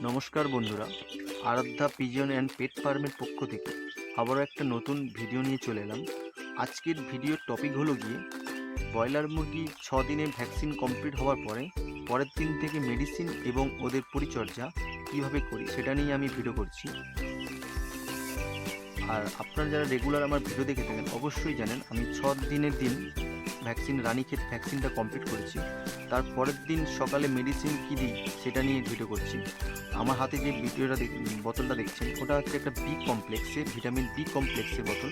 নমস্কার বন্ধুরা, আরাধ্যা pigeon and পেট ফার্মের পক্ষ থেকে আবারও একটা নতুন ভিডিও নিয়ে চলে এলাম। আজকের ভিডিওর টপিক হলো গিয়ে ব্রয়লার মুরগি 6 দিনে ভ্যাকসিন কমপ্লিট হওয়ার পরের দিন থেকে মেডিসিন এবং ওদের পরিচর্যা কীভাবে করি সেটা নিয়ে আমি ভিডিও করছি। আর আপনারা যারা রেগুলার আমার ভিডিও দেখে থাকেন অবশ্যই জানেন আমি 6 দিনের দিন রানীক্ষেত ভ্যাকসিনটা কমপ্লিট করেছি। তার পরের দিন সকালে মেডিসিন কী দিই সেটা নিয়ে ভিডিও করছি। আমার হাতে যে বোতলটা দেখছেন ওটা হচ্ছে একটা বি কমপ্লেক্সের ভিটামিন বি কমপ্লেক্সের বোতল।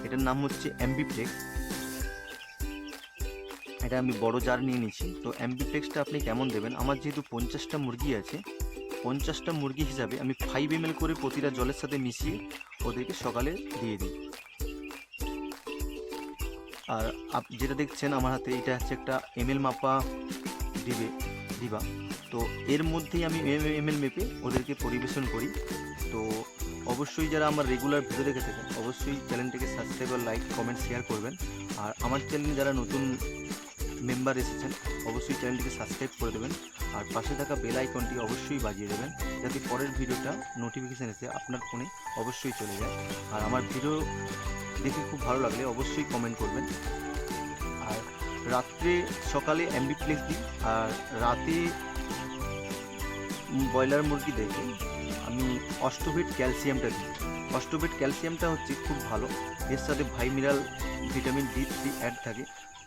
এটার নাম হচ্ছে অ্যাম্বিপ্লেক্স। এটা আমি বড় জার নিয়ে নিয়েছি। তো অ্যাম্বিপ্লেক্সটা আপনি কেমন দেবেন, আমার যেহেতু 50টা মুরগি আছে, 50টা মুরগি হিসাবে আমি 5 ml করে প্রতিটা জলের সাথে মিশিয়ে ওদেরকে সকালে দিয়ে দিই। আর যেটা দেখছেন আমার হাতে এটা হচ্ছে একটা ml মাপা দিবা। তো এর মধ্যেই আমি ml মেপে ওদেরকে পরিবেশন করি। তো অবশ্যই যারা আমার রেগুলার ভিডিও দেখে থাকেন অবশ্যই চ্যানেলটিকে সাবস্ক্রাইব আর লাইক কমেন্ট শেয়ার করবেন। আর আমার চ্যানেলে যারা নতুন মেম্বার এসেছেন অবশ্যই চ্যানেলটিকে সাবস্ক্রাইব করে দেবেন আর পাশে থাকা বেল আইকনটি অবশ্যই বাজিয়ে দেবেন যাতে পরের ভিডিওটা নোটিফিকেশান এসে আপনার ফোনে অবশ্যই চলে যায়। আর আমার ভিডিও দেখে খুব ভালো লাগলে অবশ্যই কমেন্ট করবেন। আর রাত্রে সকালে অ্যাম্বিপ্লেক্স দিই আর রাতে ব্রয়লার মুরগি দেখে আমি অষ্টভেট ক্যালসিয়ামটা দিই। অষ্টভেট ক্যালসিয়ামটা হচ্ছে খুব ভালো, এর সাথে ভাইমিনাল ভিটামিন D3 অ্যাড থাকে।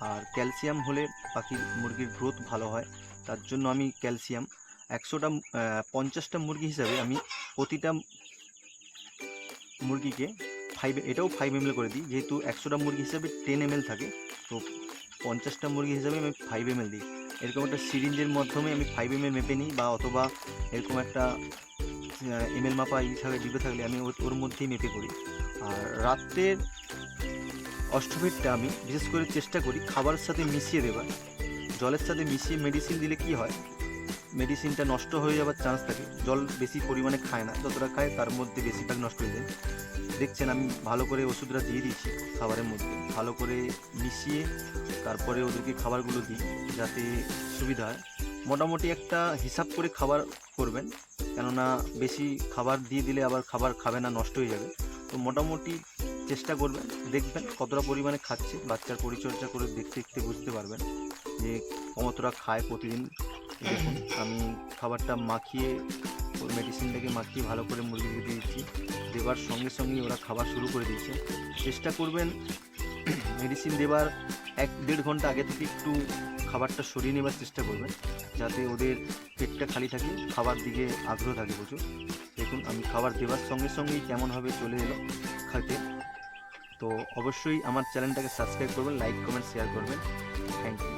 আর ক্যালসিয়াম হলে পাখির মুরগির গ্রোথ ভালো হয়, তার জন্য আমি ক্যালসিয়াম 50টা মুরগি হিসাবে আমি প্রতিটা মুরগিকে এটাও 5 ml করে দিই। যেহেতু 100টা মুরগি হিসাবে 10 ml থাকে, তো 50টা মুরগি হিসাবে আমি 5 ml দিই। এরকম একটা সিরিঞ্জের মাধ্যমে আমি 5 ml মেপে নিই, বা অথবা এরকম একটা ml মাপা হিসাবে ডিবে থাকলে আমি ওর মধ্যেই মেপে করি। আর রাত্রের অষ্টভেটটা আমি বিশেষ করে চেষ্টা করি খাবারের সাথে মিশিয়ে দেবার। জলের সাথে মিশিয়ে মেডিসিন দিলে কি হয়, মেডিসিনটা নষ্ট হয়ে যাওয়ার চান্স থাকে। জল বেশি পরিমাণে খায় না, যতটা খায় তার মধ্যে বেশিরভাগ নষ্ট হয়ে যায়। দেখছেন আমি ভালো করে ওষুধটা দিয়ে দিয়েছি খাবারের মধ্যে, ভালো করে মিশিয়ে তারপরে ওদেরকে খাবারগুলো দিই যাতে সুবিধা হয়। মোটামুটি একটা হিসাব করে খাবার করবেন, কেননা বেশি খাবার দিয়ে দিলে আবার খাবার খাবে না, নষ্ট হয়ে যাবে। তো মোটামুটি চেষ্টা করবেন, দেখবেন কতটা পরিমাণে খাচ্ছে। বাচ্চার পরিচর্যা করে দেখতে দেখতে বুঝতে পারবেন যে কতটা খায় প্রতিদিন। দেখুন আমি খাবারটা মাখিয়ে মেডিসিনটাকে মাখিয়ে ভালো করে মুরগিকে দিয়েছি, দেবার সঙ্গে সঙ্গেই ওরা খাবার শুরু করে দিয়েছে। চেষ্টা করবেন মেডিসিন দেবার 1-1.5 ঘন্টা আগে থেকে একটু খাবারটা সরিয়ে নেবার চেষ্টা করবেন, যাতে ওদের পেটটা খালি থাকে, খাবার দিকে আগ্রহ থাকে প্রচুর। দেখুন আমি খাবার দেওয়ার সঙ্গে সঙ্গেই কেমনভাবে চলে এলো খাইতে। তো অবশ্যই আমার চ্যানেলটাকে সাবস্ক্রাইব করবেন, লাইক কমেন্ট শেয়ার করবেন। Thank you.